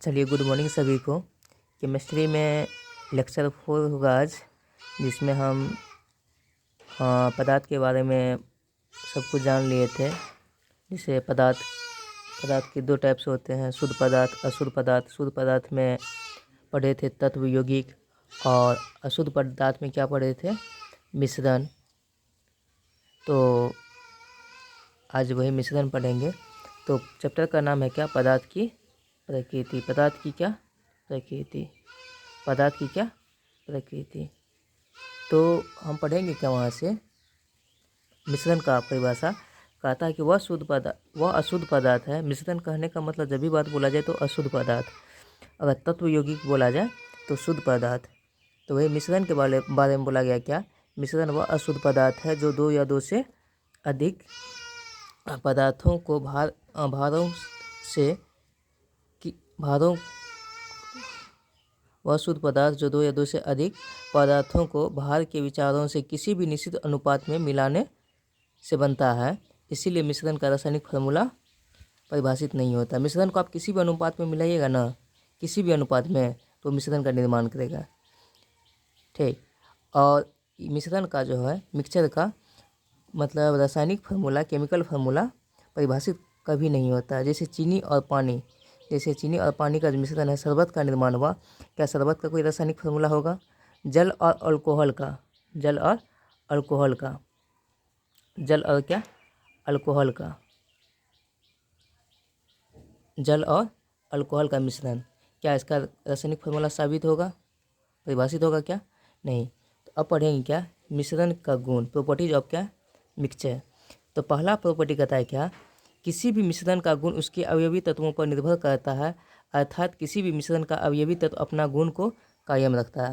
चलिए, good morning सभी को। केमिस्ट्री में लेक्चर 4 होगा आज, जिसमें हम पदार्थ के बारे में सब कुछ जान लिए थे। जैसे पदार्थ के 2 टाइप्स होते हैं, शुद्ध पदार्थ, अशुद्ध पदार्थ। शुद्ध पदार्थ में पढ़े थे तत्व, यौगिक, और अशुद्ध पदार्थ में क्या पढ़े थे? मिश्रण। तो आज वही मिश्रण पढ़ेंगे। तो चैप्टर का नाम है क्या? पदार्थ की प्रकृति। पदार्थ की क्या? प्रकृति। पदार्थ की क्या? प्रकृति। तो हम पढ़ेंगे क्या वहाँ से? मिश्रण का परिभाषा कहता है कि वह अशुद्ध पदार्थ है। मिश्रण कहने का मतलब जब भी बात बोला जाए तो अशुद्ध पदार्थ, अगर तत्व यौगिक बोला जाए तो शुद्ध पदार्थ। तो वही मिश्रण के बारे में बोला गया क्या? मिश्रण वह अशुद्ध पदार्थ है जो 2 या 2 से अधिक पदार्थों को वह शुद्ध पदार्थ जो 2 या 2 से अधिक पदार्थों को भार के विचारों से किसी भी निश्चित अनुपात में मिलाने से बनता है। इसीलिए मिश्रण का रासायनिक फार्मूला परिभाषित नहीं होता। मिश्रण को आप किसी भी अनुपात में मिलाइएगा ना, किसी भी अनुपात में, तो मिश्रण का निर्माण करेगा। ठीक। और मिश्रण का जो है, मिक्सचर का मतलब रासायनिक फार्मूला, केमिकल फार्मूला परिभाषित कभी नहीं होता। जैसे चीनी और पानी का जो मिश्रण है, शरबत का निर्माण हुआ, क्या शरबत का कोई रासायनिक फार्मूला होगा? जल और अल्कोहल का मिश्रण, क्या इसका रासायनिक फार्मूला साबित होगा, परिभाषित होगा क्या? नहीं। तो अब पढ़ेंगे क्या? मिश्रण का गुण, प्रॉपर्टीज ऑफ क्या? मिक्सचर। तो पहला प्रॉपर्टी कहता है क्या? किसी भी मिश्रण का गुण उसके अवयवी तत्वों पर निर्भर करता है, अर्थात किसी भी मिश्रण का अवयवी तत्व अपना गुण को कायम रखता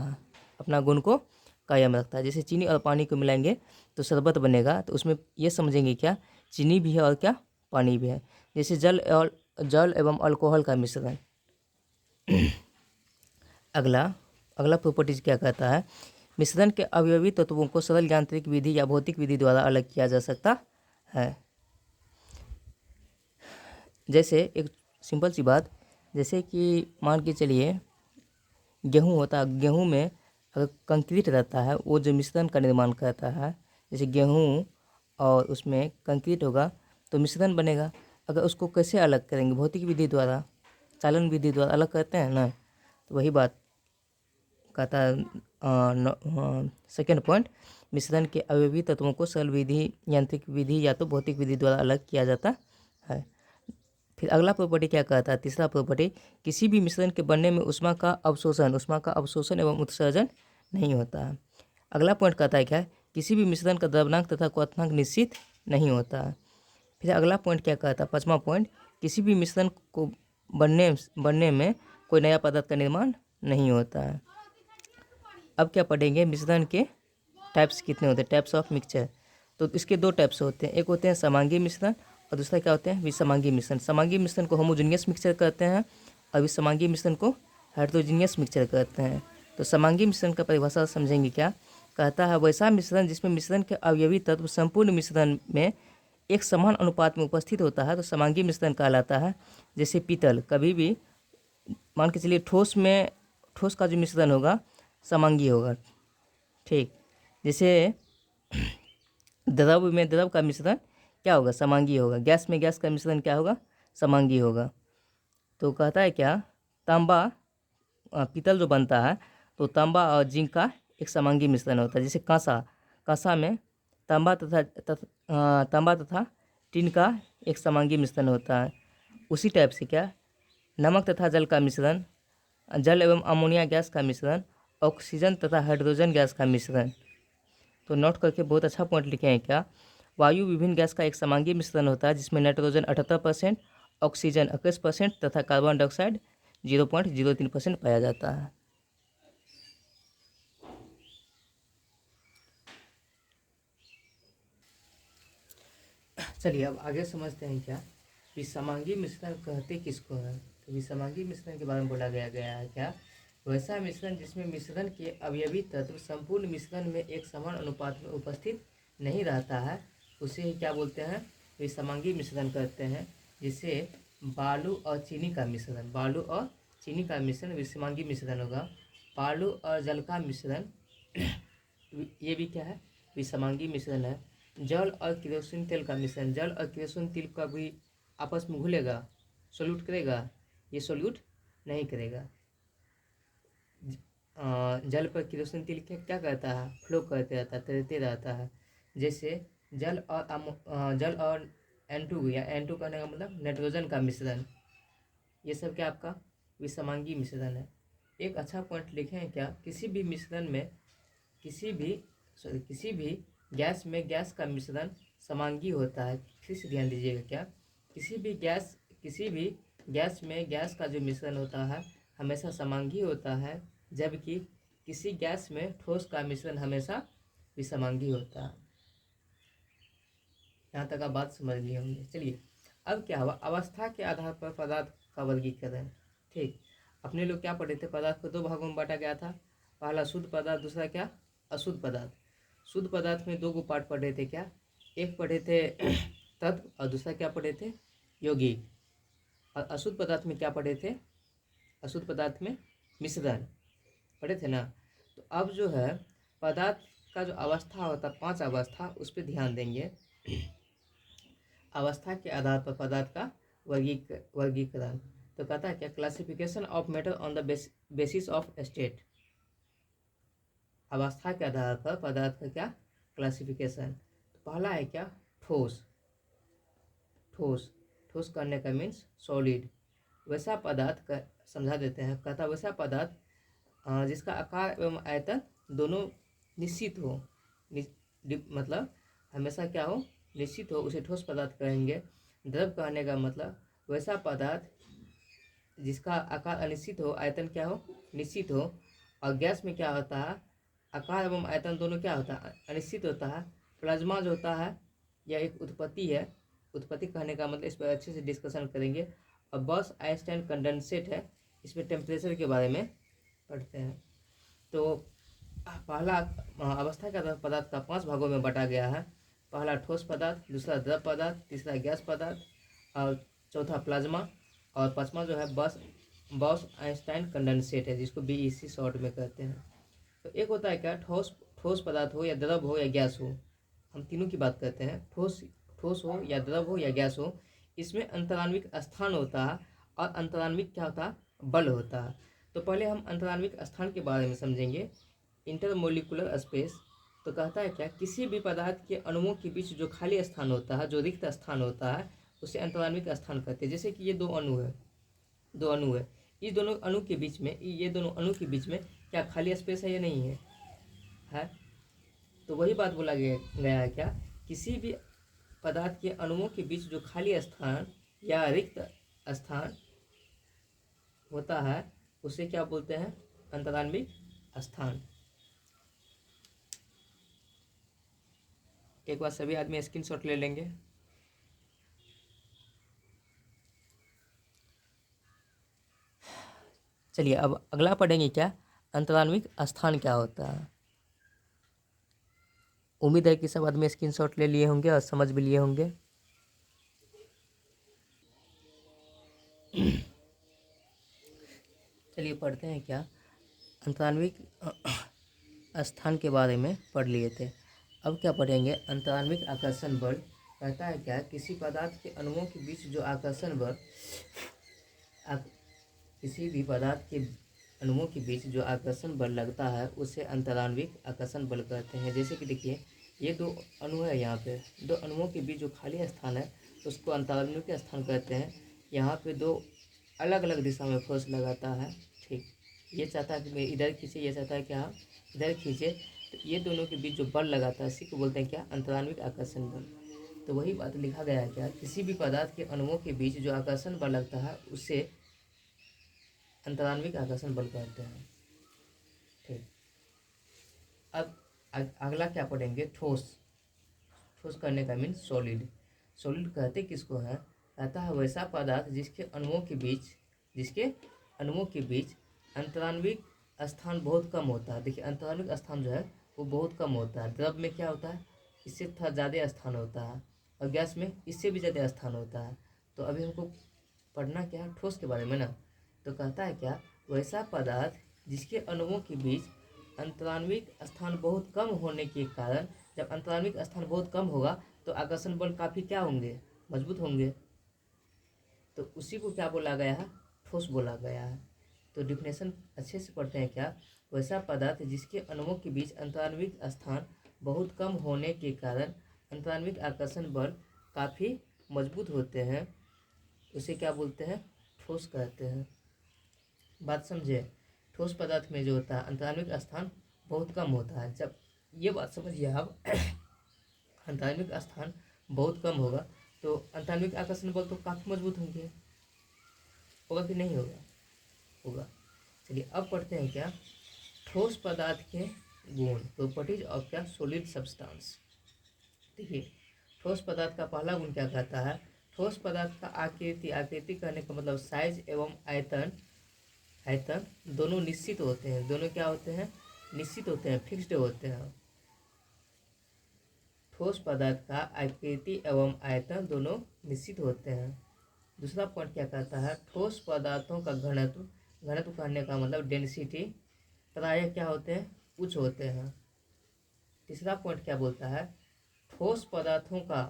है। जैसे चीनी और पानी को मिलाएंगे तो शरबत बनेगा, तो उसमें ये समझेंगे क्या? चीनी भी है और क्या? पानी भी है। जैसे जल एवं अल्कोहल का मिश्रण। अगला प्रॉपर्टीज क्या कहता है? मिश्रण के अवयवी तत्वों को सरल यांत्रिक विधि या भौतिक विधि द्वारा अलग किया जा सकता है। जैसे एक सिंपल सी बात, जैसे कि मान के चलिए गेहूँ होता है, गेहूँ में अगर कंक्रीट रहता है, वो जो मिश्रण का निर्माण करता है, जैसे गेहूँ और उसमें कंक्रीट होगा तो मिश्रण बनेगा। अगर उसको कैसे अलग करेंगे? भौतिक विधि द्वारा, चालन विधि द्वारा अलग करते हैं ना। तो वही बात कहता है सेकेंड पॉइंट, मिश्रण के अवयवी तत्वों को सरल विधि, यांत्रिक विधि या तो भौतिक विधि द्वारा अलग किया जाता है। फिर अगला प्रॉपर्टी क्या कहता है? तीसरा प्रॉपर्टी, किसी भी मिश्रण के बनने में उष्मा का अवशोषण एवं उत्सर्जन नहीं होता है। अगला पॉइंट कहता है क्या? किसी भी मिश्रण का द्रव्यनांक तथा क्वथनांक निश्चित नहीं होता है। फिर अगला पॉइंट क्या कहता है? 5वां पॉइंट, किसी भी मिश्रण को बनने में कोई नया पदार्थ का निर्माण नहीं होता है। अब क्या पढ़ेंगे? मिश्रण के टाइप्स कितने होते हैं? Types of mixture. तो इसके 2 टाइप्स होते हैं, एक होते हैं समांगी मिश्रण और दूसरा क्या होते हैं? विसमांगी मिश्रण। समांगी मिश्रण को होमोजेनियस मिक्सचर कहते हैं और विसमांगी मिश्रण को हेटेरोजेनियस मिक्सचर कहते हैं। तो समांगी मिश्रण का परिभाषा समझेंगे क्या? कहता है वैसा मिश्रण जिसमें मिश्रण के अवयवी तत्व संपूर्ण मिश्रण में एक समान अनुपात में उपस्थित होता है, तो समांगी मिश्रण कहलाता है। जैसे पीतल, कभी भी मान के चलिए ठोस का जो मिश्रण होगा समांगी होगा। ठीक। जैसे द्रव का मिश्रण क्या होगा? समांगी होगा। गैस में गैस का मिश्रण क्या होगा? समांगी होगा। तो कहता है क्या? पीतल जो बनता है तो तांबा और जिंक का एक समांगी मिश्रण होता है। जैसे कांसा में तांबा तथा टिन का एक समांगी मिश्रण होता है। उसी टाइप से क्या? नमक तथा जल का मिश्रण, जल एवं अमोनिया गैस का मिश्रण, ऑक्सीजन तथा हाइड्रोजन गैस का मिश्रण। तो नोट करके बहुत अच्छा पॉइंट लिखे हैं क्या? वायु विभिन्न गैस का एक समांगी मिश्रण होता है, जिसमें नाइट्रोजन 78%, ऑक्सीजन 21% तथा कार्बन डाइऑक्साइड 0.03% पाया जाता है। चलिए अब आगे समझते हैं क्या विसमांगी मिश्रण कहते किसको है। तो विसमांगी मिश्रण के बारे में बोला गया है क्या? वैसा मिश्रण जिसमें मिश्रण के अवयवी तत्व संपूर्ण मिश्रण में एक समान अनुपात में उपस्थित नहीं रहता है, उसे ही क्या बोलते हैं? विसमांगी मिश्रण कहते हैं। जैसे बालू और चीनी का मिश्रण, बालू और चीनी का मिश्रण विषमांगी मिश्रण होगा। बालू और जल का मिश्रण ये भी क्या है, विषमांगी मिश्रण है। जल और केरोसिन तेल का मिश्रण, जल और केरोसिन तेल का भी आपस में घुलेगा, सोल्यूट करेगा, ये सोल्यूट नहीं करेगा। जल पर केरोसिन तेल क्या करता है, फ्लो करते रहता है, तैरते रहता है। जैसे जल और N2 या N2 कहने का मतलब नाइट्रोजन का मिश्रण, ये सब क्या आपका विषमांगी मिश्रण है। एक अच्छा पॉइंट लिखे हैं क्या, किसी भी मिश्रण में किसी भी गैस में गैस का मिश्रण समांगी होता है। फिर से ध्यान दीजिएगा क्या, किसी भी गैस में गैस का जो मिश्रण होता है हमेशा समांगी होता है, जबकि किसी गैस में ठोस का मिश्रण हमेशा विषमांगी होता है। यहाँ तक आप बात समझ लिए होंगे। चलिए अब क्या हुआ, अवस्था के आधार पर पदार्थ का वर्गीकरण। ठीक, अपने लोग क्या पढ़े थे, पदार्थ को दो भागों में बांटा गया था, पहला शुद्ध पदार्थ, दूसरा क्या अशुद्ध पदार्थ। शुद्ध पदार्थ में दो को पार्ट पढ़े थे क्या, एक पढ़े थे तत्व और दूसरा क्या पढ़े थे यौगिक। और अशुद्ध पदार्थ में क्या पढ़े थे, अशुद्ध पदार्थ में मिश्रण पढ़े थे ना। तो अब जो है पदार्थ का जो अवस्था होता है, 5 अवस्था, उस पर ध्यान देंगे। अवस्था के आधार पर पदार्थ का वर्गीकरण। तो कहता है क्या, classification of matter on the basis of state. अवस्था के आधार पर पदार्थ का क्या क्लासिफिकेशन। तो पहला है क्या, ठोस। ठोस ठोस करने का मीन्स सॉलिड। वैसा पदार्थ का समझा देते हैं, कहता वैसा पदार्थ जिसका आकार एवं आयतन दोनों निश्चित हो, मतलब हमेशा क्या हो, निश्चित हो, उसे ठोस पदार्थ कहेंगे। द्रव कहने का मतलब वैसा पदार्थ जिसका आकार अनिश्चित हो, आयतन क्या हो, निश्चित हो। और गैस में क्या होता है, आकार एवं आयतन दोनों क्या होता है, अनिश्चित होता है। प्लाज्मा जो होता है यह एक उत्पत्ति है, उत्पत्ति कहने का मतलब इस पर अच्छे से डिस्कशन करेंगे। और बॉस आइंस्टाइन कंडेंसेट है, इसमें टेम्परेचर के बारे में पढ़ते हैं। तो पहला अवस्था का पदार्थ का 5 भागों में बांटा गया है। पहला ठोस पदार्थ, दूसरा द्रव पदार्थ, तीसरा गैस पदार्थ और चौथा प्लाज्मा, और पांचवा जो है बॉस आइंस्टाइन कंडेंसेट है, जिसको BEC शॉर्ट में कहते हैं। तो एक होता है क्या, ठोस पदार्थ हो या द्रव हो या गैस हो, हम तीनों की बात करते हैं। ठोस हो या द्रव हो या गैस हो, इसमें अंतराण्विक स्थान होता है और अंतराण्विक क्या होता है, बल होता है। तो पहले हम अंतराण्विक स्थान के बारे में समझेंगे, इंटरमोलिकुलर स्पेस। तो कहता है क्या, किसी भी पदार्थ के अणुओं के बीच जो खाली स्थान होता है, जो रिक्त स्थान होता है, उसे अंतराण्विक स्थान कहते हैं। जैसे कि ये दो अणु है, इस दोनों अणु के बीच में, ये दोनों अणु के बीच में क्या खाली स्पेस है या नहीं है? तो वही बात बोला गया है क्या, किसी भी पदार्थ के अणुओं के बीच जो खाली स्थान या रिक्त स्थान होता है उसे क्या बोलते हैं, अंतराण्विक स्थान। एक बार सभी आदमी स्क्रीनशॉट ले लेंगे। चलिए अब अगला पढ़ेंगे क्या, अंतराण्विक स्थान क्या होता है। उम्मीद है कि सब आदमी स्क्रीनशॉट ले लिए होंगे और समझ भी लिए होंगे। चलिए पढ़ते हैं क्या, अंतराण्विक स्थान के बारे में पढ़ लिए थे। अब क्या पढ़ेंगे, अंतराण्विक आकर्षण बल। कहता है क्या, किसी पदार्थ के अणुओं के बीच जो आकर्षण बल, किसी भी पदार्थ के अणुओं के बीच जो आकर्षण बल लगता है उसे अंतराण्विक आकर्षण बल कहते हैं। जैसे कि देखिए ये दो अणु है, यहाँ पे दो अणुओं के बीच जो खाली स्थान है उसको अंतराण्विक स्थान कहते हैं। यहाँ पे दो अलग अलग दिशा में फोर्स लगाता है। ठीक, ये चाहता है कि मैं इधर खींचे, ये चाहता है कि हाँ इधर खींचे, तो ये दोनों के बीच जो बल लगाता है इसी को बोलते हैं क्या, अंतराण्विक आकर्षण बल। तो वही बात लिखा गया है क्या, किसी भी पदार्थ के अणुओं के बीच जो आकर्षण बल लगता है उसे अंतराण्विक आकर्षण बल कहते हैं। ठीक, अब अगला क्या पढ़ेंगे, ठोस। ठोस करने का मीन सॉलिड। सॉलिड कहते किसको है, कहता है वैसा पदार्थ जिसके अणुओं के बीच अंतराण्विक स्थान बहुत कम होता है। देखिए अंतराण्विक स्थान जो है वो बहुत कम होता है। द्रव में क्या होता है, इससे थोड़ा ज़्यादा स्थान होता है, और गैस में इससे भी ज़्यादा स्थान होता है। तो अभी हमको पढ़ना क्या है, ठोस के बारे में ना। तो कहता है क्या, वैसा पदार्थ जिसके अणुओं के बीच अंतराण्विक स्थान बहुत कम होने के कारण, जब अंतराण्विक स्थान बहुत कम होगा तो आकर्षण बल काफ़ी क्या होंगे, मजबूत होंगे। तो उसी को क्या बोला गया है, ठोस बोला गया है। तो डिफिनेशन अच्छे से पढ़ते हैं क्या, वैसा पदार्थ जिसके अणुओं के बीच अंतराण्विक स्थान बहुत कम होने के कारण अंतराण्विक आकर्षण बल काफ़ी मजबूत होते हैं, उसे क्या बोलते हैं, ठोस कहते हैं। बात समझे, ठोस पदार्थ में जो होता है अंतराण्विक स्थान बहुत कम होता है। जब ये बात समझिए आप अंतराण्विक स्थान बहुत कम होगा तो अंतराण्विक आकर्षण बल तो काफ़ी मजबूत होंगे, होगा कि नहीं होगा, होगा। चलिए अब पढ़ते हैं क्या, ठोस पदार्थ के गुण, प्रॉपर्टीज ऑफ क्या, सॉलिड सब्सटेंस। देखिए ठोस पदार्थ का पहला गुण क्या कहता है, ठोस पदार्थ का आकृति, आकृति कहने का मतलब साइज एवं आयतन, आयतन दोनों निश्चित होते हैं, दोनों क्या होते हैं, निश्चित होते हैं, फिक्स्ड होते हैं। ठोस पदार्थ का आकृति एवं आयतन दोनों निश्चित होते हैं। दूसरा पॉइंट क्या कहता है, ठोस पदार्थों का घनत्व, घनत्व कहने का मतलब डेंसिटी, प्रायः क्या होते हैं, उच्च होते हैं। तीसरा पॉइंट क्या बोलता है, ठोस पदार्थों का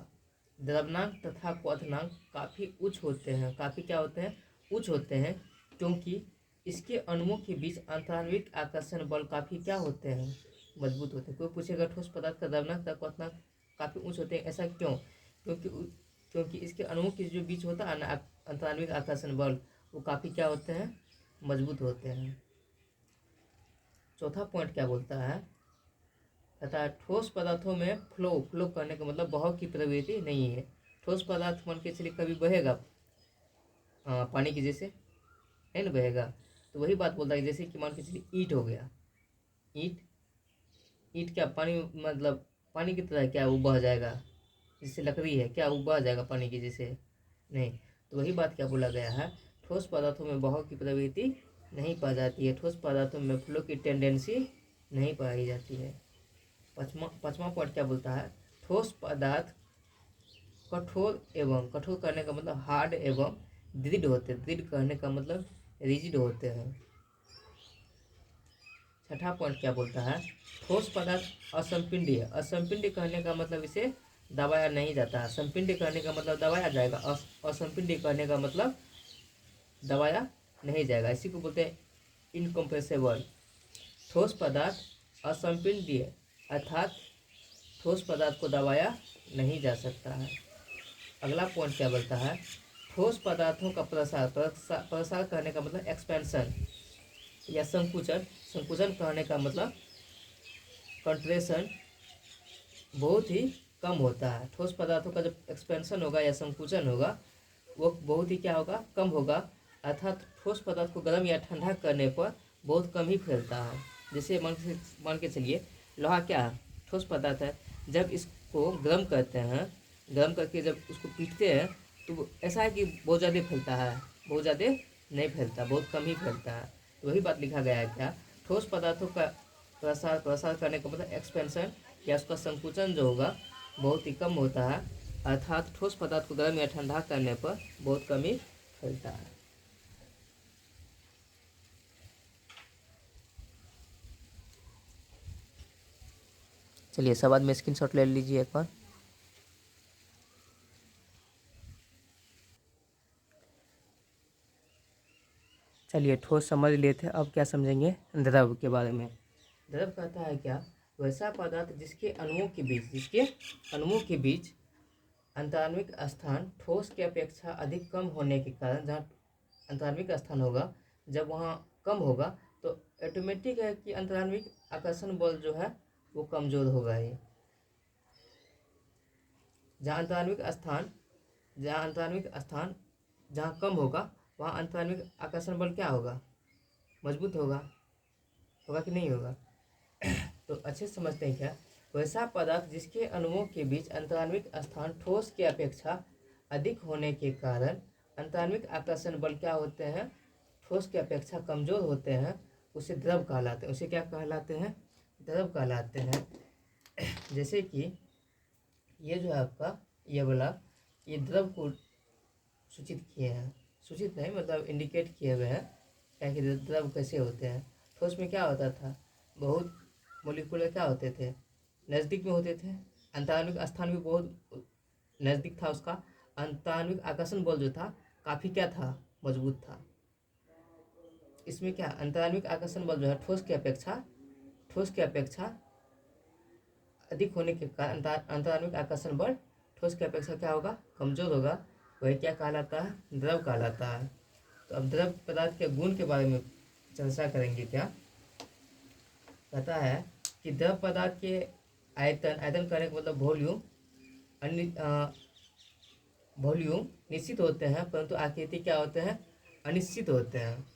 द्रव्यनांक तथा क्वथनांक काफ़ी उच्च होते हैं, काफ़ी क्या होते हैं, उच्च होते हैं, क्योंकि इसके अणुओं के बीच अंतराण्विक आकर्षण बल काफ़ी क्या होते हैं, मजबूत होते हैं। कोई पूछेगा ठोस पदार्थ का द्रव्यनांक तथा क्वथनांक काफ़ी उच्च होते हैं, ऐसा क्यों, क्योंकि इसके अणुओं के जो बीच होता है ना अंतराण्विक आकर्षण बल, वो काफ़ी क्या होते हैं, मजबूत होते हैं। चौथा पॉइंट क्या बोलता है, तथा ठोस पदार्थों में फ्लो करने का मतलब बहाव की प्रवृत्ति नहीं है। ठोस पदार्थ मान के चलिए कभी बहेगा पानी की जैसे, है ना, बहेगा। तो वही बात बोलता है, जैसे कि मान के चलिए ईंट हो गया, ईंट, ईंट क्या पानी, मतलब पानी की तरह क्या वो बह जाएगा, जिससे लकड़ी है क्या वो बह जाएगा पानी की जैसे, नहीं। तो वही बात क्या बोला गया है, ठोस पदार्थों में बहाव की प्रवृत्ति नहीं पाई जाती है, ठोस पदार्थों में फ्लो की टेंडेंसी नहीं पाई जाती है। पाँचवा पॉइंट क्या बोलता है, ठोस पदार्थ कठोर एवं, कठोर करने का मतलब हार्ड एवं दृढ़ होते हैं, दृढ़ करने का मतलब रिजिड होते हैं। छठा पॉइंट क्या बोलता है, ठोस पदार्थ असंपिंडी है, असंपिंडी कहने का मतलब इसे दबाया नहीं जाता है, संपिंडी कहने का मतलब दबाया जाएगा, असंपिंडी कहने का मतलब दबाया नहीं जाएगा, इसी को बोलते हैं इनकम्प्रेसिबल। ठोस पदार्थ असंपिंडीय अर्थात ठोस पदार्थ को दबाया नहीं जा सकता है। अगला पॉइंट क्या बोलता है, ठोस पदार्थों का प्रसार करने का मतलब एक्सपेंशन या संकुचन, संकुचन कहने का मतलब कंट्रेशन बहुत ही कम होता है। ठोस पदार्थों का जब एक्सपेंशन होगा या संकुचन होगा वो बहुत ही क्या होगा, कम होगा, अर्थात ठोस पदार्थ को गर्म या ठंडा करने पर बहुत कम ही फैलता है। जैसे मान के चलिए लोहा क्या है, ठोस पदार्थ है, जब इसको गर्म करते हैं, गर्म करके जब उसको पीटते हैं तो ऐसा है कि बहुत ज़्यादा फैलता है, बहुत ज़्यादा नहीं फैलता, बहुत कम ही फैलता है। तो वही बात लिखा गया है क्या, ठोस पदार्थों का प्रसार करने का मतलब एक्सपेंशन या उसका संकुचन जो होगा बहुत ही कम होता है, अर्थात ठोस पदार्थ को गर्म या ठंडा करने पर बहुत कम ही फैलता है। चलिए सब बाद में स्क्रीनशॉट ले लीजिए एक बार। चलिए ठोस समझ लिए थे, अब क्या समझेंगे द्रव के बारे में। द्रव कहता है क्या, वैसा पदार्थ जिसके अणुओं के बीच, जिसके अणुओं के बीच अंतराण्विक स्थान ठोस की अपेक्षा अधिक कम होने के कारण, जहाँ अंतराण्विक स्थान होगा जब वहाँ कम होगा तो ऑटोमेटिक है कि अंतराण्विक आकर्षण बल जो है वो कमज़ोर होगा ही। जहाँ अंतराण्विक स्थान जहाँ कम होगा वहाँ अंतराण्विक आकर्षण बल क्या होगा, मजबूत होगा, होगा कि नहीं होगा। तो अच्छे से समझते हैं क्या, वैसा पदार्थ जिसके अणुओं के बीच अंतराण्विक स्थान ठोस की अपेक्षा अधिक होने के कारण अंतराण्विक आकर्षण बल क्या होते हैं, ठोस की अपेक्षा कमज़ोर होते हैं, उसे द्रव कहलाते हैं, उसे क्या कहलाते हैं, द्रव कहलाते हैं। जैसे कि ये जो है आपका ये वाला, ये द्रव को सूचित किए हैं, सूचित नहीं मतलब इंडिकेट किए हुए हैं, क्या कि द्रव कैसे होते हैं। ठोस में क्या होता था, बहुत मोलिकुलर क्या होते थे, नज़दीक में होते थे। अंतराण्विक स्थान भी बहुत नज़दीक था उसका। अंतराण्विक आकर्षण बल जो था काफ़ी क्या था, मजबूत था। इसमें क्या अंतराण्विक आकर्षण बल जो है ठोस की अपेक्षा अधिक होने के कारण अंतराण्विक आकर्षण बल ठोस की अपेक्षा क्या होगा, कमजोर होगा। वही क्या कहलाता है, द्रव कहलाता है। तो अब द्रव पदार्थ के गुण के बारे में चर्चा करेंगे। क्या कहता है कि द्रव पदार्थ के आयतन करने का मतलब वॉल्यूम निश्चित होते हैं, परंतु आकृति क्या होते हैं, अनिश्चित होते हैं।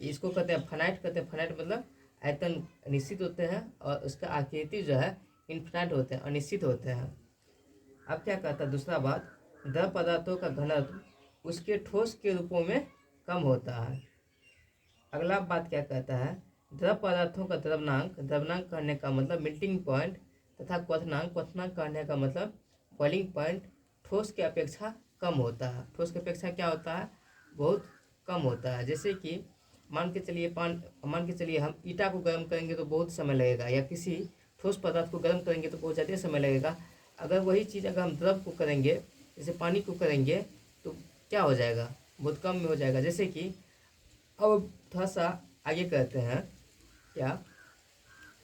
इसको कहते हैं फाइनाइट, कहते हैं फाइनाइट मतलब आयतन निश्चित होते हैं और उसका आकृति जो है इनफिनाइट होते हैं, अनिश्चित होते हैं। अब क्या कहता है दूसरा बात, द्रव पदार्थों का घनत्व उसके ठोस के रूपों में कम होता है। अगला बात क्या कहता है, द्रव पदार्थों का द्रव्यनांक कहने का मतलब मेल्टिंग पॉइंट तथा क्वथनांक कहने का मतलब बॉइलिंग पॉइंट ठोस की अपेक्षा कम होता है। ठोस की अपेक्षा क्या होता है, बहुत कम होता है। जैसे कि मान के चलिए हम ईटा को गर्म करेंगे तो बहुत समय लगेगा, या किसी ठोस पदार्थ को गर्म करेंगे तो बहुत ज़्यादा समय लगेगा। अगर वही चीज़ अगर हम द्रव को करेंगे, जैसे पानी को करेंगे, तो क्या हो जाएगा, बहुत कम में हो जाएगा। जैसे कि अब थोड़ा सा आगे कहते हैं क्या,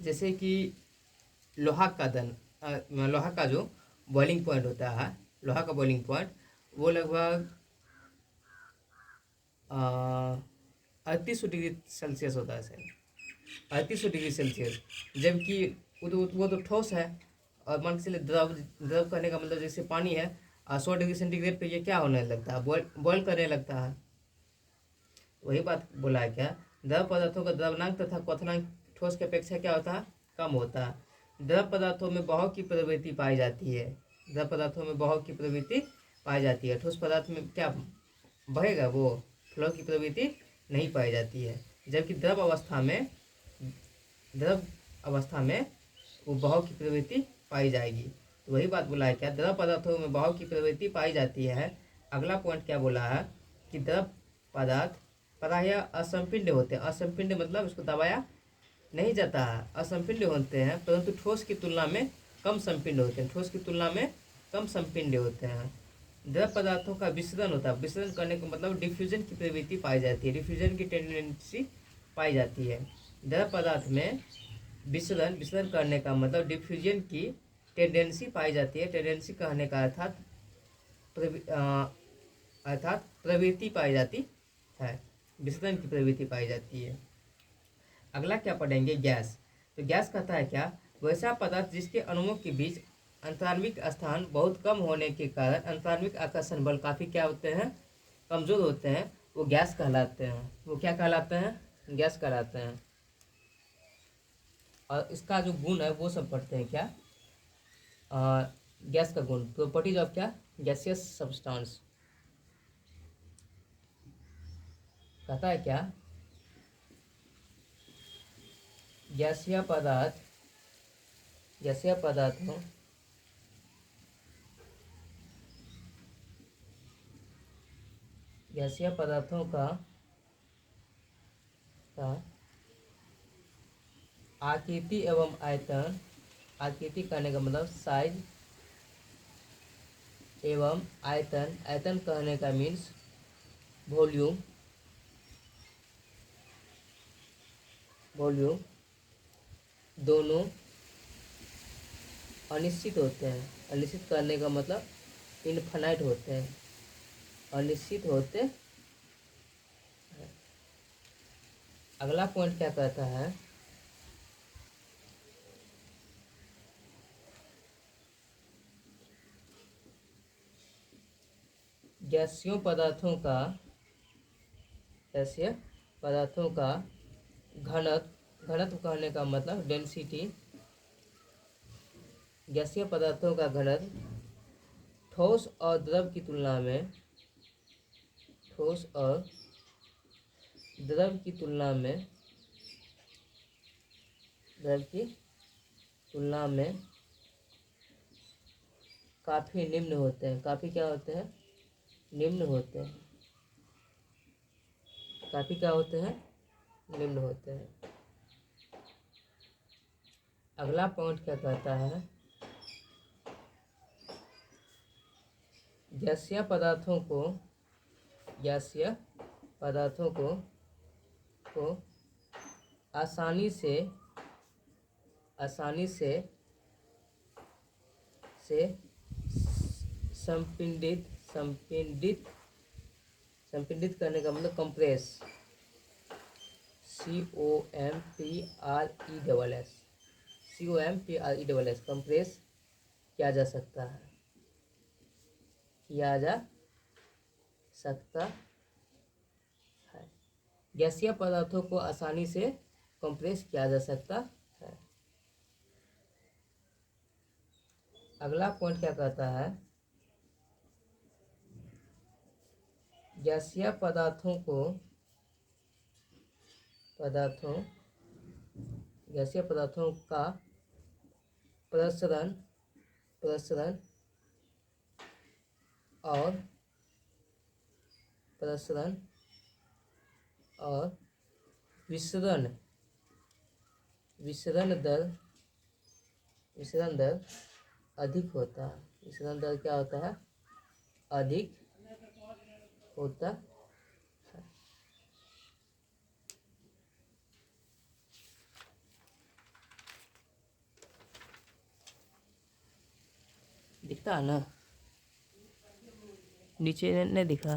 जैसे कि लोहा का जो बॉइलिंग पॉइंट होता है, लोहा का बॉइलिंग पॉइंट वो लगभग 3800 डिग्री सेल्सियस होता है सर, 3800 डिग्री सेल्सियस। जबकि वो तो ठोस है। और मान के चलिए द्रव करने का मतलब जैसे पानी है, 100 डिग्री सेंटीग्रेड पे ये क्या होने लगता है, बॉयल करने लगता है। वही बात बोला है क्या, द्रव पदार्थों का द्रव्यनांक तथा क्वथनांक ठोस की अपेक्षा क्या होता है, कम होता है। द्रव पदार्थों में बहाव की प्रवृत्ति पाई जाती है। द्रव पदार्थों में बहाव की प्रवृत्ति पाई जाती है। ठोस पदार्थ में क्या बहेगा, वो फ्लो की प्रवृत्ति नहीं पाई जाती है। जबकि द्रव अवस्था में वो बहाव की प्रवृत्ति पाई जाएगी। तो वही बात बोला है क्या, द्रव पदार्थों में बहाव की प्रवृत्ति पाई जाती है। अगला पॉइंट क्या बोला है कि द्रव पदार्थ प्रायः असंपिंड होते हैं। असंपिंड मतलब उसको दबाया नहीं जाता है, असंपिंड होते हैं, परंतु ठोस की तुलना में कम संपिंड होते हैं। ठोस की तुलना में कम संपिंड होते हैं। द्रव पदार्थों का विसरण होता है। विसरण करने का मतलब डिफ्यूजन की प्रवृत्ति पाई जाती है, डिफ्यूजन की टेंडेंसी पाई जाती है। द्रव पदार्थ में विसरण करने का मतलब डिफ्यूजन की टेंडेंसी पाई जाती है। टेंडेंसी कहने का अर्थात प्रवृत्ति पाई जाती है, विसरण की प्रवृत्ति पाई जाती है। अगला क्या पढ़ेंगे, गैस। तो गैस कहता है क्या, वैसा पदार्थ जिसके अणुओं के बीच अंतराण्विक स्थान बहुत कम होने के कारण अंतराण्विक आकर्षण बल काफ़ी क्या होते हैं, कमजोर होते हैं, वो गैस कहलाते हैं। वो क्या कहलाते हैं, गैस कहलाते हैं। और इसका जो गुण है वो सब पढ़ते हैं। क्या गैस का गुण, प्रॉपर्टीज ऑफ क्या, गैसियस सब्सटेंस। कहता है क्या, गैसीय पदार्थों गैसीय पदार्थों का आकृति एवं आयतन, आकृति कहने का मतलब साइज एवं आयतन कहने का मीन्स वॉल्यूम दोनों अनिश्चित होते हैं। अनिश्चित करने का मतलब इनफाइनाइट होते हैं, अनिश्चित होते हैं। अगला पॉइंट क्या कहता है, गैसीय पदार्थों का घनत्व कहने का मतलब डेंसिटी। गैसीय पदार्थों का घनत्व ठोस और द्रव की तुलना में काफ़ी निम्न होते हैं। काफ़ी क्या होते हैं, निम्न होते हैं। काफ़ी क्या होते हैं, निम्न होते हैं। अगला पॉइंट क्या कहता है, गैसीय पदार्थों को को आसानी से संपिंडित करने का मतलब कंप्रेस, COMPRESS कंप्रेस किया जा सकता है। गैसीय पदार्थों को आसानी से कंप्रेस किया जा सकता है। अगला पॉइंट क्या कहता है, गैसीय पदार्थों का प्रसरण और विसरण दर अधिक होता है। विसरण दर क्या होता है, अधिक होता है। दिखता है ना, नीचे नहीं दिखा,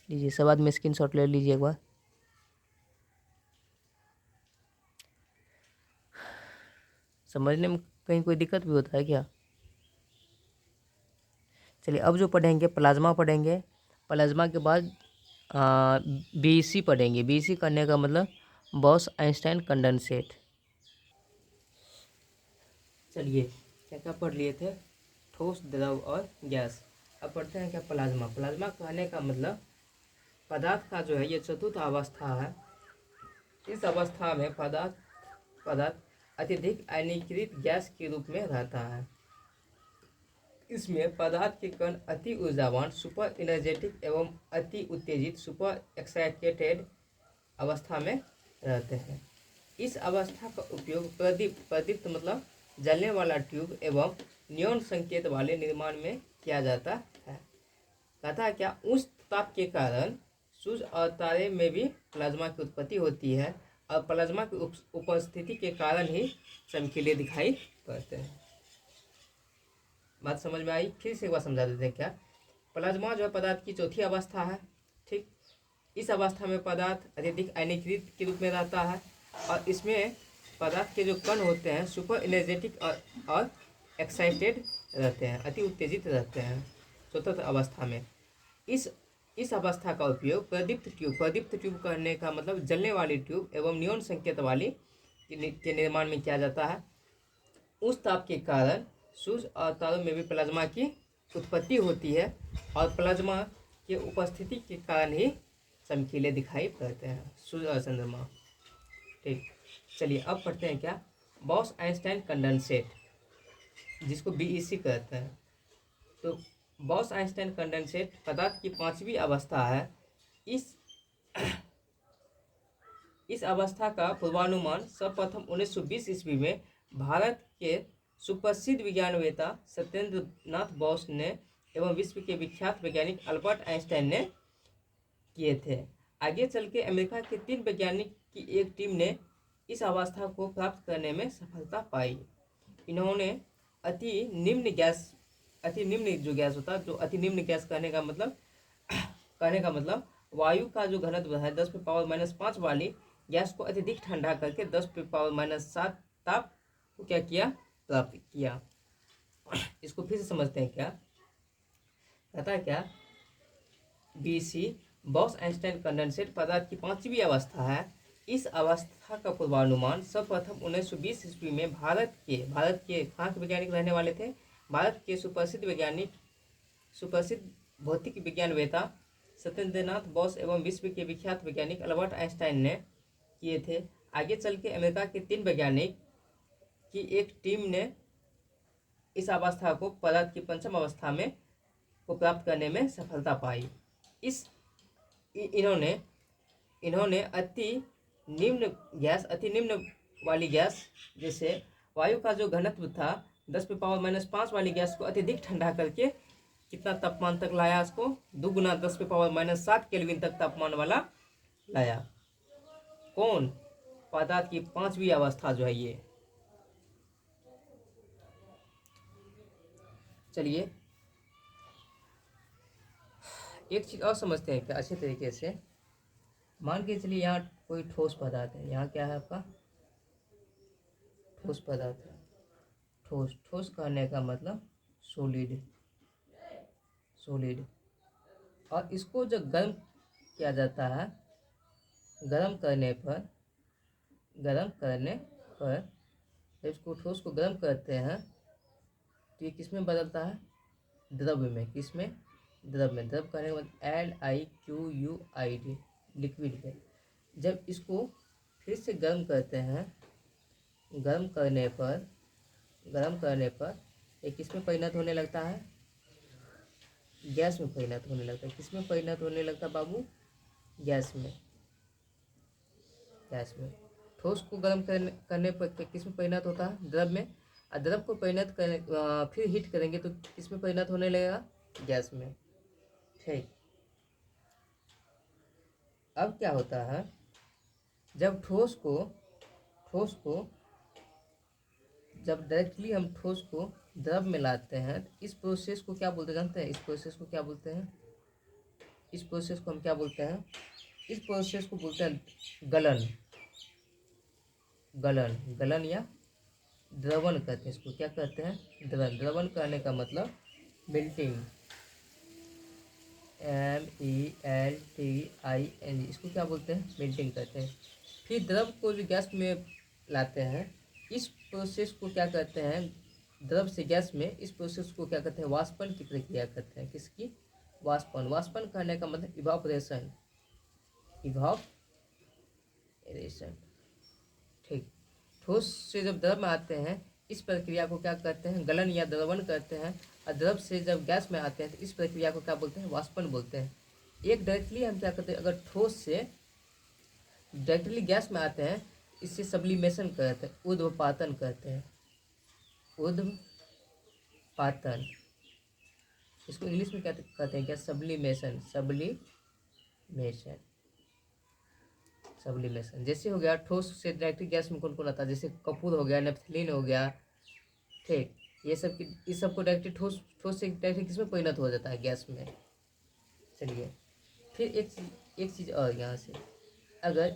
लीजिए सब बाद में स्क्रीनशॉट ले लीजिए एक बार। समझने में कहीं कोई दिक्कत भी होता है क्या? चलिए अब जो पढ़ेंगे प्लाज्मा पढ़ेंगे, प्लाज्मा के बाद बीईसी पढ़ेंगे। बीईसी करने का मतलब बॉस आइंस्टाइन कंडेंसेट। चलिए क्या क्या पढ़ लिए थे, ठोस, द्रव और गैस। अब पढ़ते हैं क्या प्लाज्मा। प्लाज्मा कहने का मतलब पदार्थ का जो है ये चतुर्थ अवस्था है। इस अवस्था में पदार्थ अत्यधिक आयनीकृत गैस के रूप में रहता है। इसमें पदार्थ के कण अति ऊर्जावान, सुपर एनर्जेटिक एवं अति उत्तेजित, सुपर एक्साइटेड अवस्था में रहते हैं। इस अवस्था का उपयोग प्रदीप्त मतलब जलने वाला ट्यूब एवं नियॉन संकेत वाले निर्माण में किया जाता है। कहता है क्या, उच्च ताप के कारण सूर्य और तारे में भी प्लाज्मा की उत्पत्ति होती है और प्लाज्मा की उपस्थिति के कारण ही चमकीले दिखाई पड़ते हैं। बात समझ में आई? फिर से एक बार समझा देते हैं क्या। प्लाज्मा जो है पदार्थ की चौथी अवस्था है। ठीक, इस अवस्था में पदार्थ अत्यधिक आयनीकृत के रूप में रहता है और इसमें पदार्थ के जो कण होते हैं सुपर एनर्जेटिक और एक्साइटेड रहते हैं, अति उत्तेजित रहते हैं चतुर्थ अवस्था में। इस अवस्था का उपयोग प्रदीप्त ट्यूब करने का मतलब जलने वाली ट्यूब एवं नियॉन संकेत वाली के निर्माण में किया जाता है। उस ताप के कारण सूर्य और तारों में भी प्लाज्मा की उत्पत्ति होती है और प्लाज्मा के उपस्थिति के कारण ही चमकीले दिखाई पड़ते हैं सूर्य और चंद्रमा। ठीक, चलिए अब पढ़ते हैं क्या, बॉस आइंस्टाइन कंडेंसेट, जिसको बीईसी कहते हैं। तो बॉस आइंस्टाइन कंडेंसेट पदार्थ की पांचवी अवस्था है। इस अवस्था का पूर्वानुमान सर्वप्रथम 1920 ईस्वी में भारत के सुप्रसिद्ध विज्ञानवेत्ता सत्येंद्र नाथ बोस ने एवं विश्व के विख्यात वैज्ञानिक अल्बर्ट आइंस्टाइन ने किए थे। आगे चल के अमेरिका के 3 वैज्ञानिक की एक टीम ने इस अवस्था को प्राप्त करने में सफलता पाई। इन्होंने अति निम्न गैस कहने का मतलब वायु का जो घनत्व है 10⁻⁻5 वाली गैस को अत्यधिक ठंडा करके 10⁻⁷ ताप को क्या किया, प्राप्त किया। इसको फिर से समझते हैं क्या कहता है क्या, बीसी बॉस आइंस्टाइन कंडेंसेट पदार्थ की पांचवी अवस्था है। इस अवस्था का पूर्वानुमान सर्वप्रथम 1920 ईस्वी में भारत के कहाँ के वैज्ञानिक रहने वाले थे, भारत के सुप्रसिद्ध भौतिक विज्ञानवेत्ता सत्येंद्रनाथ बोस एवं विश्व के विख्यात वैज्ञानिक अल्बर्ट आइंस्टाइन ने किए थे। आगे चल के अमेरिका के 3 वैज्ञानिक की एक टीम ने इस अवस्था को पदार्थ की पंचम अवस्था में को प्राप्त करने में सफलता पाई। इन्होंने अति निम्न वाली गैस, जैसे वायु का जो घनत्व था 10⁻⁻5 वाली गैस को अत्यधिक ठंडा करके कितना तापमान तक लाया, उसको 2 गुना 10⁻⁷ केल्विन तक तापमान वाला लाया। कौन? पदार्थ की 5वीं अवस्था जो है ये। चलिए एक चीज और समझते हैं क्या अच्छे तरीके से। मान के चलिए यहाँ कोई ठोस पदार्थ है, यहाँ क्या है आपका ठोस पदार्थ है। ठोस कहने का मतलब सॉलिड। और इसको जब गर्म किया जाता है, गर्म करने पर जब इसको ठोस को गर्म करते हैं तो ये किस में बदलता है? द्रव्य में। किस में? द्रव में। द्रव कहने का मतलब LIQUID, लिक्विड में। जब इसको फिर से गर्म करते हैं, गर्म करने पर ये किस में परिणत होने लगता है? गैस में परिणत होने लगता है। किस में परिणत होने लगता है बाबू? गैस में। ठोस को गर्म करने पर किस में परिणत होता है? द्रव में। और द्रव को परिणत करने फिर हीट करेंगे तो किस में परिणत होने लगेगा? गैस में। ठीक। अब क्या होता है, जब ठोस को जब डायरेक्टली हम ठोस को द्रव में लाते हैं, इस प्रोसेस को क्या बोलते हैं जानते हैं? इस प्रोसेस को क्या बोलते हैं? इस प्रोसेस को हम क्या बोलते हैं? इस प्रोसेस को बोलते हैं गलन या द्रवण कहते हैं। इसको क्या कहते हैं? द्रवण कहने का मतलब मेल्टिंग, MELTING, इसको क्या बोलते हैं? मेल्टिंग कहते हैं। फिर द्रव को जो गैस में लाते हैं, इस प्रोसेस को क्या कहते हैं? द्रव से गैस में इस प्रोसेस को क्या कहते हैं? वाष्पन की प्रक्रिया कहते हैं। किसकी? वाष्पन कहने का मतलब इवापोरेशन। ठीक। ठोस से जब द्रव में आते हैं, इस प्रक्रिया को क्या कहते हैं? गलन या द्रवण कहते हैं। और द्रव से जब गैस में आते हैं तो इस प्रक्रिया को क्या बोलते हैं? वाष्पन बोलते हैं। एक डायरेक्टली हम क्या कहते हैं, अगर ठोस से डायरेक्टली गैस में आते हैं, इससे सब्लिमेशन कहते हैं, ऊर्ध्वपातन कहते हैं। ऊर्ध्वपातन, इसको इंग्लिश में कहते हैं क्या? सब्लिमेशन। जैसे हो गया ठोस से डायरेक्टली गैस में कौन कौन आता है? जैसे कपूर हो गया, नेफ्थलीन हो गया। ठीक। इस सबको डायरेक्टली ठोस से डायरेक्टली किस में परिणत हो जाता है? गैस में। चलिए फिर एक चीज़ और यहाँ से, अगर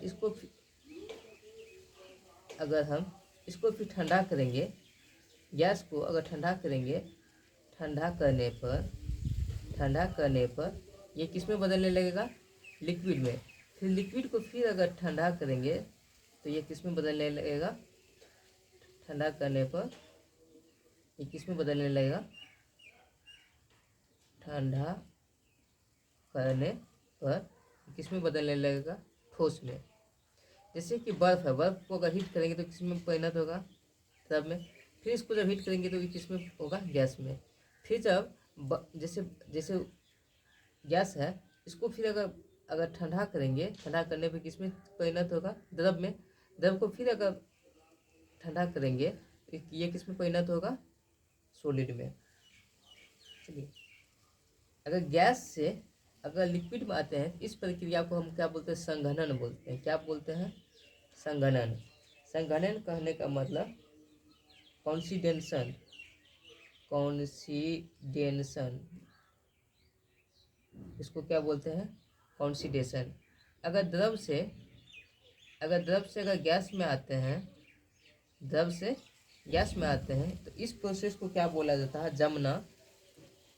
हम इसको फिर ठंडा करेंगे, गैस को अगर ठंडा करेंगे, ठंडा करने पर ये किस में बदलने लगेगा? लिक्विड में। फिर लिक्विड को फिर अगर ठंडा करेंगे तो ये किस में बदलने लगेगा? ठंडा करने पर ये किस में बदलने लगेगा? ठंडा करने पर किस में बदलने लगेगा? ठोस में। जैसे कि बर्फ़ है, बर्फ़ को अगर हीट करेंगे तो किस में परिणत होगा? द्रव में। फिर इसको जब हीट करेंगे तो ये किस में होगा? गैस में। फिर जब जैसे गैस है, इसको फिर अगर ठंडा करेंगे, ठंडा करने पे किस में परिणत होगा? द्रव में। द्रव को फिर अगर ठंडा करेंगे तो ये किस में परिणत होगा? सॉलिड में। चलिए, अगर गैस से अगर लिक्विड में आते हैं, इस प्रक्रिया को हम क्या बोलते हैं? संघनन बोलते हैं। क्या बोलते हैं? संघनन कहने का मतलब कॉन्सिडेंशन। इसको क्या बोलते हैं? कॉन्सिडेशन। अगर द्रव से अगर गैस में आते हैं, तो इस प्रोसेस को क्या बोला जाता है? जमना।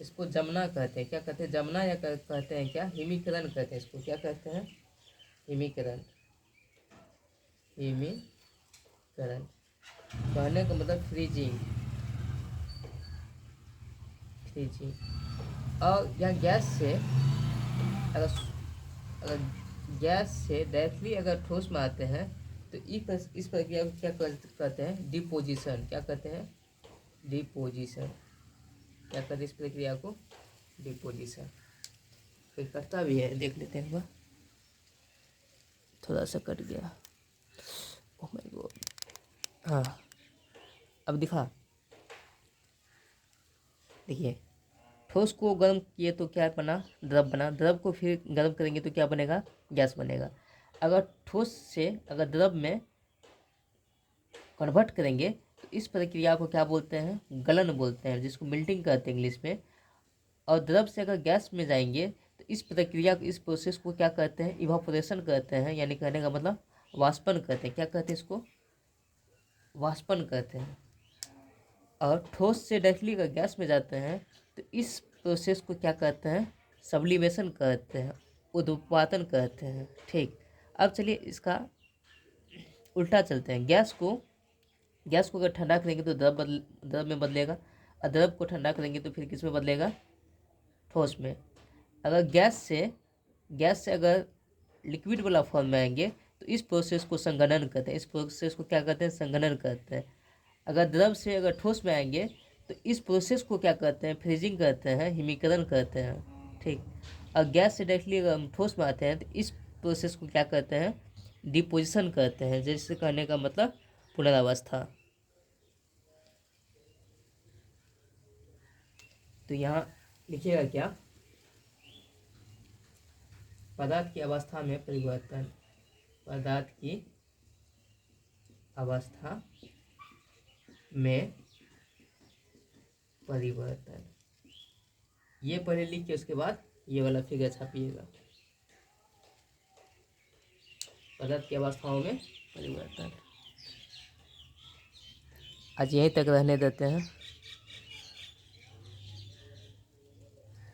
इसको जमना कहते हैं। क्या कहते हैं? जमना, या कहते हैं क्या? हिमीकरण कहते हैं। इसको क्या कहते हैं? हिमीकरण कहने का मतलब फ्रीजिंग। और यहाँ गैस से डायरेक्टली अगर ठोस में आते हैं तो इस प्रक्रिया को क्या कहते हैं? डिपोजिशन। क्या कहते हैं? डिपोजिशन। क्या कहते हैं इस प्रक्रिया को? डिपोजिशन। फिर कटता भी है, देख लेते हैं एक बार। थोड़ा सा कट गया, ओह माय गॉड। हाँ, अब दिखा, देखिए ठोस को गर्म किए तो क्या बना, द्रव बना। द्रव को फिर गर्म करेंगे तो क्या बनेगा, गैस बनेगा। अगर ठोस से अगर द्रव में कन्वर्ट करेंगे तो इस प्रक्रिया को क्या बोलते हैं, गलन बोलते हैं, जिसको मेल्टिंग कहते हैं इंग्लिश में। और द्रव से अगर गैस में जाएंगे तो इस प्रक्रिया को, इस प्रोसेस को क्या कहते हैं, इवापोरेशन कहते हैं। यानी कहने का मतलब वाष्पन कहते हैं। क्या कहते हैं इसको, वाष्पन कहते हैं। और ठोस से डायरेक्टली अगर गैस में जाते हैं तो इस प्रोसेस को क्या कहते हैं, सब्लिमेशन कहते हैं, उद्वातन कहते हैं। ठीक, अब चलिए इसका उल्टा चलते हैं। गैस को अगर ठंडा करेंगे तो द्रव में बदलेगा, और द्रव को ठंडा करेंगे तो फिर किस में बदलेगा, ठोस में। अगर गैस से अगर लिक्विड वाला फॉर्म में आएंगे तो इस प्रोसेस को संघनन कहते हैं। इस प्रोसेस को क्या कहते हैं, संघनन कहते हैं। अगर द्रव से अगर ठोस में आएंगे तो इस प्रोसेस को क्या कहते हैं, फ्रीजिंग कहते हैं, हिमीकरण कहते हैं। ठीक, और गैस से डायरेक्टली अगर हम ठोस में आते हैं तो इस प्रोसेस को क्या कहते हैं, डिपोजिशन कहते हैं। जैसे कहने का मतलब पुनरावस्था। तो यहाँ लिखिएगा क्या, पदार्थ की अवस्था में परिवर्तन, पदार्थ की अवस्था में परिवर्तन। ये पहले लिख के उसके बाद ये वाला फिगर छापिएगा, पदार्थ की अवस्थाओं में परिवर्तन। आज यहीं तक रहने देते हैं।